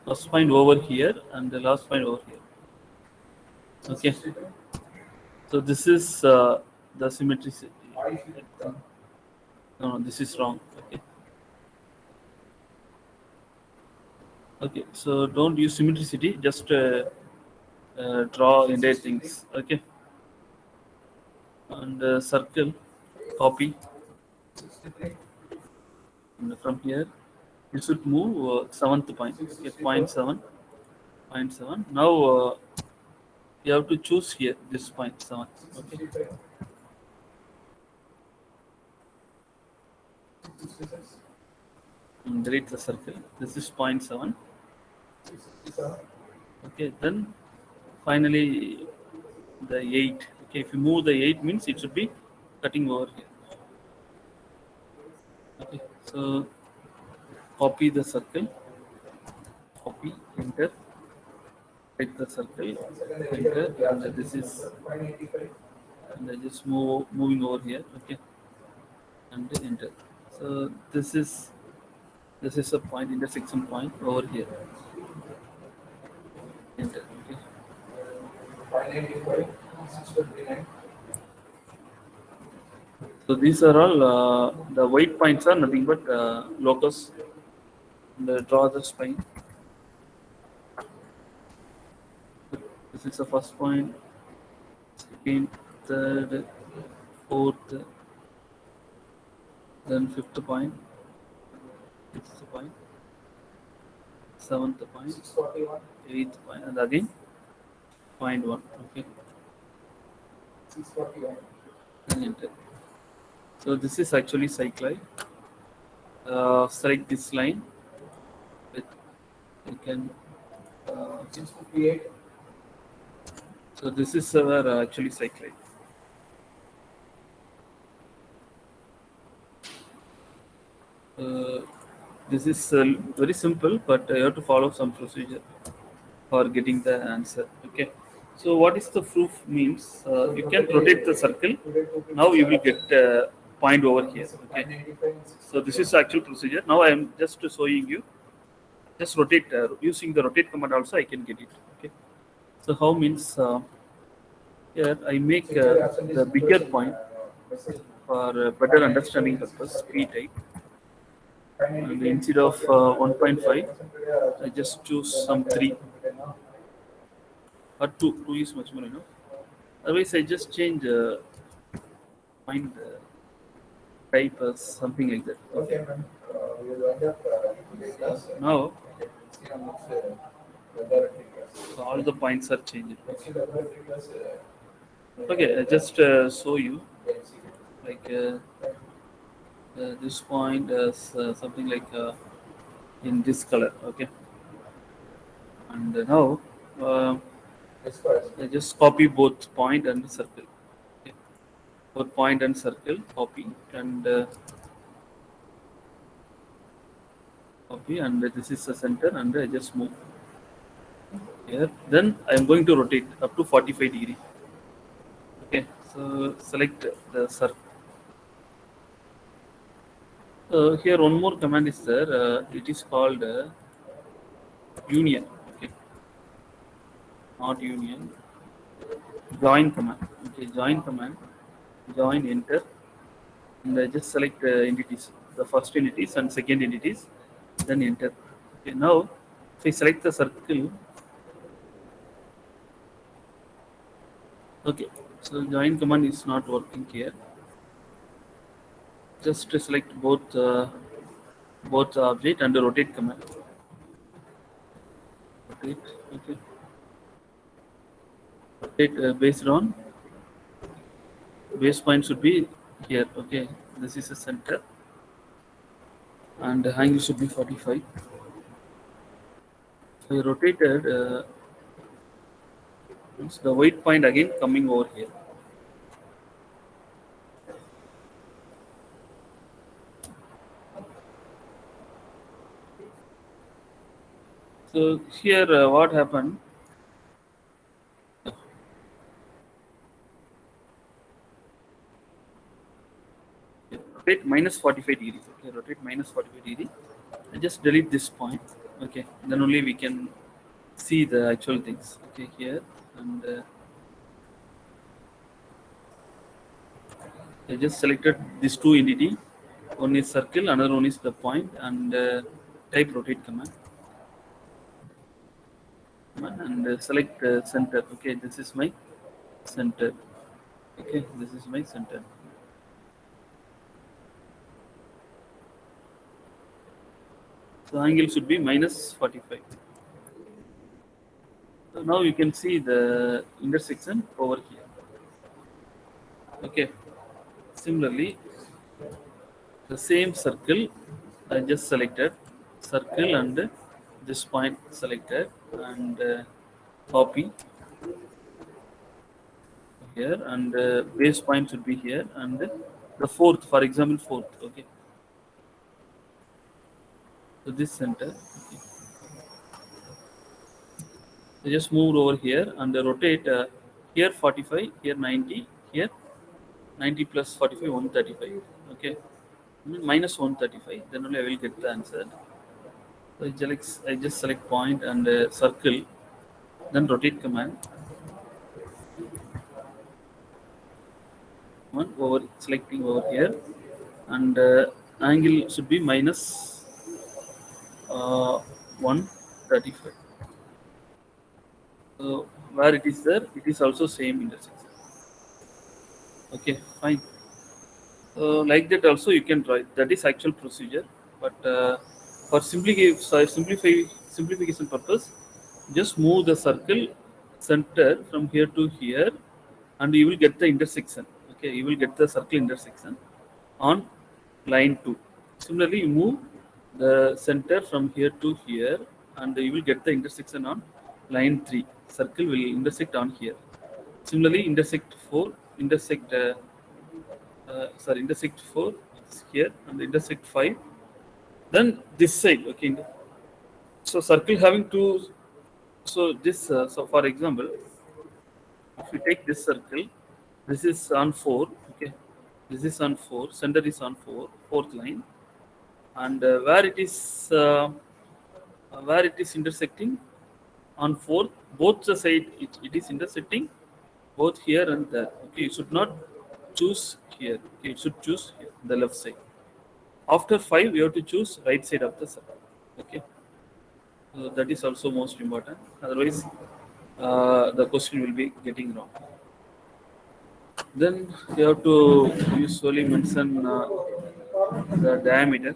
First point over here and the last point over here. Okay, so this is the symmetricity. No, this is wrong. Okay. Okay, so don't use symmetricity. Just draw entire things. Okay, and circle, copy, and from here you should move seventh point. Okay, point 7, point 7. Now you have to choose here this point 7. Okay. And delete the circle. This is point 7. Okay, then finally the 8. Okay, if you move the 8 means it should be cutting over here. Okay, so copy the circle, copy, enter, take the circle, enter, and this is, and I just moving over here. Okay, and enter. So this is a point, intersection point over here. Enter. Okay. So these are all the white points are nothing but locus. And draw the spine. This is the first point, second, third, fourth, then fifth point, sixth point, seventh point, eighth point, and again point 1. Okay. And enter. So this is actually cycloid. Select this line. You can. So this is actually cycloid. This is very simple, but you have to follow some procedure for getting the answer. Okay. So what is the proof means? You can rotate the circle. Now you will get point over here. Okay. So this is the actual procedure. Now I am just showing you. Just rotate using the rotate command. Also I can get it. Okay. So how means here I make the bigger point for better understanding purpose. P type. And instead of 1.5, I just choose some 3 or 2. 2 is much more enough. Otherwise, I just change point type as something like that. Okay. Now, So all the points are changed. Okay, I just show you like this point is something like in this color. Okay, and now uh, I just copy both point and circle. Okay. Both point and circle copy and copy, and this is the center, and I just move here. Then I am going to rotate up to 45 degree. Okay, so select the circle. Here one more command is there. It is called union. Okay, not union. Join command. Okay, join command. Join enter, and I just select entities. The first entities and second entities. Then enter. Okay, now if I select the circle. Okay, so join command is not working here. Just to select both object and the rotate command. Rotate. Okay. Rotate based on base point should be here. Okay, this is the center, and the angle should be 45. So I rotated. It's the white point again coming over here. So here, what happened? Rotate minus 45 degrees. Okay, rotate minus 45 degree. I just delete this point. Okay, then only we can see the actual things. Okay, here and I just selected these two entity. One is circle, another one is the point, and type rotate command. And select center. Okay, this is my center. Okay, this is my center. So angle should be minus 45. So now you can see the intersection over here. Okay. Similarly, the same circle I just selected circle and this point selected and copy here and base point should be here and the fourth, for example, fourth. Okay. So this center. Okay. So just move over here and rotate here 45, here 90, here 90 plus 45, 135. Okay. Minus 135, then only I will get the answer. So I just select point and circle, then rotate command. One over selecting over here, and angle should be minus 135. So where it is there, it is also same intersection. Okay, fine. Like that also you can try. That is actual procedure, but for simplification purpose, just move the circle center from here to here, and you will get the intersection. Okay, you will get the circle intersection on line 2. Similarly, you move the center from here to here, and you will get the intersection on line 3. Circle will intersect on here. Similarly, intersect 4, intersect 4 is here and intersect 5. Then this side, okay. So circle having two. So this, so for example, if we take this circle, this is on 4. Okay, this is on 4. Center is on 4, fourth line, and where it is intersecting on 4th, both the side it is intersecting both here and there. Okay, you should not choose here. Okay, you should choose here, the left side. After 5, you have to choose right side of the circle. Okay, so that is also most important. Otherwise, the question will be getting wrong. Then you have to usually mention the diameter.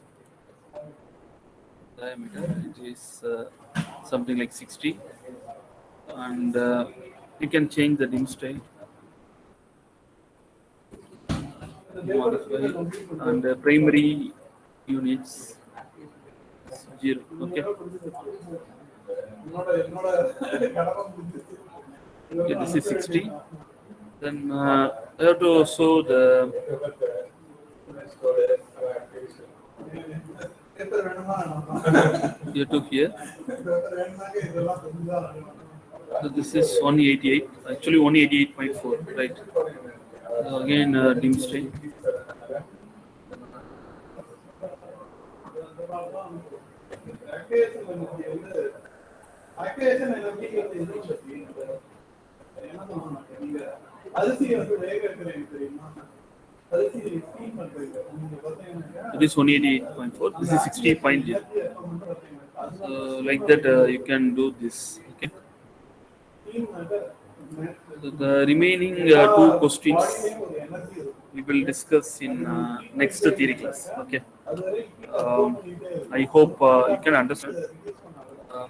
Diameter it is something like 60. and you can change the dim style, modify, and primary units 0. Okay. Okay, this is 60. Then I have to show the here to here. So this is 188. Actually 188.4, right? Again dim style. It is 188.4. This is 60.0. So like that, you can do this. Okay. So the remaining two questions we will discuss in next theory class. Okay. Um, I hope you can understand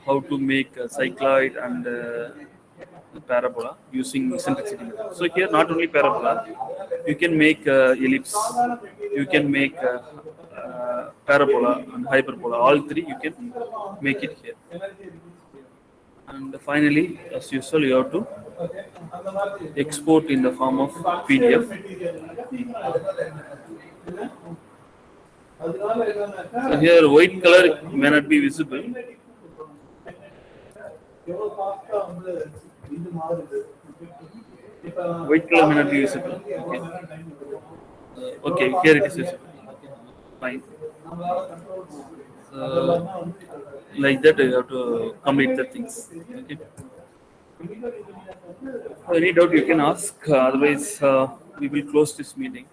how to make a cycloid and parabola using eccentricity method. So here not only parabola, you can make ellipse, you can make parabola and hyperbola. All three you can make it here. And finally, as usual, you have to export in the form of PDF. So here white color may not be visible. White color may not be visible. Okay. Okay, here it is visible. Okay. Fine. So, like that, you have to complete the things. Okay. Any doubt you can ask. Otherwise, we will close this meeting.